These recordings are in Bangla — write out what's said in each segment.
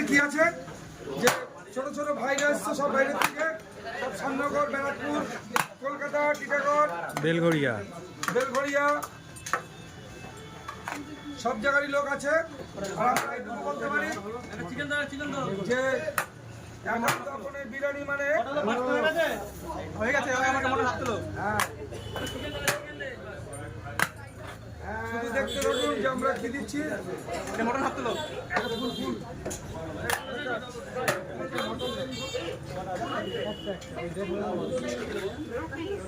কি আছে যে ছোট ছোট ভাইরা এসছে সব বাইরে থেকে, সব সামনগর, ব্যারাকপুর, কলকাতা, টিটাগড়, বেলঘরিয়া সব জায়গারই লোক আছে। আর আমরা এটুকু বলতে পারি যে এখন তখনের বিরিয়ানি মানে হয়ে গেছে। শুধু দেখতে থাকুন যে আমরা কি দিচ্ছি। মটন হাত তুলো।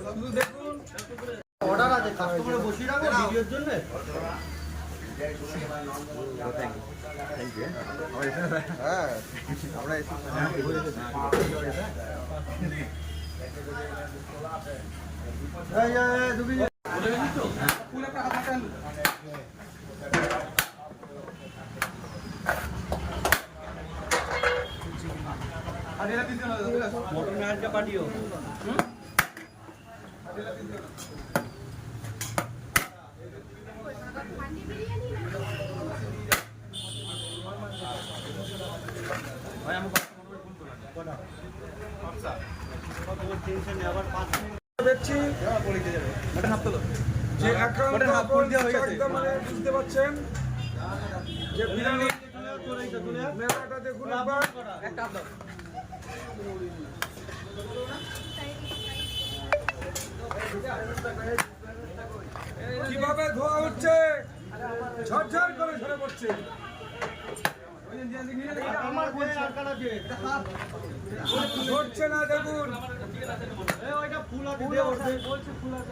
শুধু দেখুন অর্ডার আছে, কাস্টমারে বসিয়ে রাখো ভিডিওর জন্য। মটন में आज का पार्टी हो। भाई हम দেখছি मटन हाथ तुलो। যে এখন ওটা হাফ ফুল দেওয়া হয়ে গেছে। একদম মানে বুঝতে পারছেন যে বিরিয়ানি মেলাটা দেখুন একবার। একটা হাত দাও। কিভাবে ধোয়া হচ্ছে, ঝরঝর করে ঝরে পড়ছে। ধরছে না দেখুন,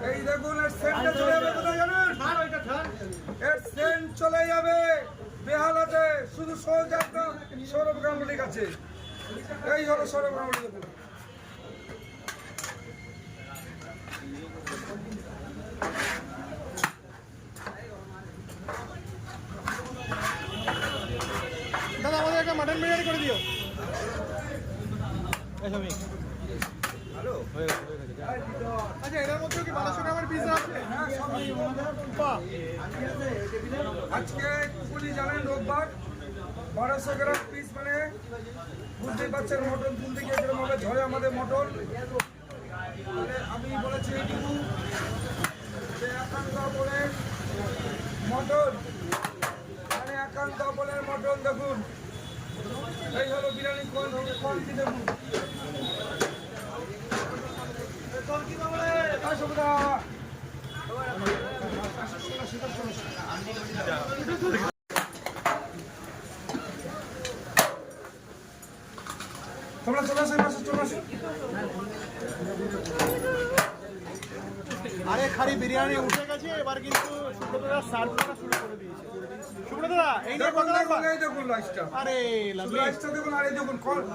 এই দেখুন এর সেন্টটা চলে যাবে কোথায় জানেন? এর সেন্ট চলে যাবে বেহালাতে, শুধু সৌরভ গাঙ্গুলির কাছে। এই হলো সৌরভ গাঙ্গুলি। দেখুন দাদা আমাদের একটা মাটন বিরিয়ানি করে দিও। আচ্ছা এটার মধ্যে কি 1200 গ্রামের পিস আছে? আজকে পুলি জানেন রোববার 1200 গ্রাম পিস মানে বুঝতেই পারছেন মটন তুলতে গিয়ে কিরকম ভাবে ঝরে আমাদের মটন। মানে আমি বলেছি এইটুকু যে একান্ত বলের মটন, মানে একান্ত বলের মটন দেখুন। এই হলো বিরিয়ানি কোয়ালিটি দেখুন। সুবিধা তোমরা চলে আসো, চলে আসো। আরে খালি বিরিয়ানি উঠে গেছে, এবার কিন্তু সুব্রতদা সার্ভ করা শুরু করে দিয়েছে। সুব্রতদা এই নিয়ে কথা বলবা? দেখুন লাইসটা, আরে লাইসটা দেখুন। আর এই দেখুন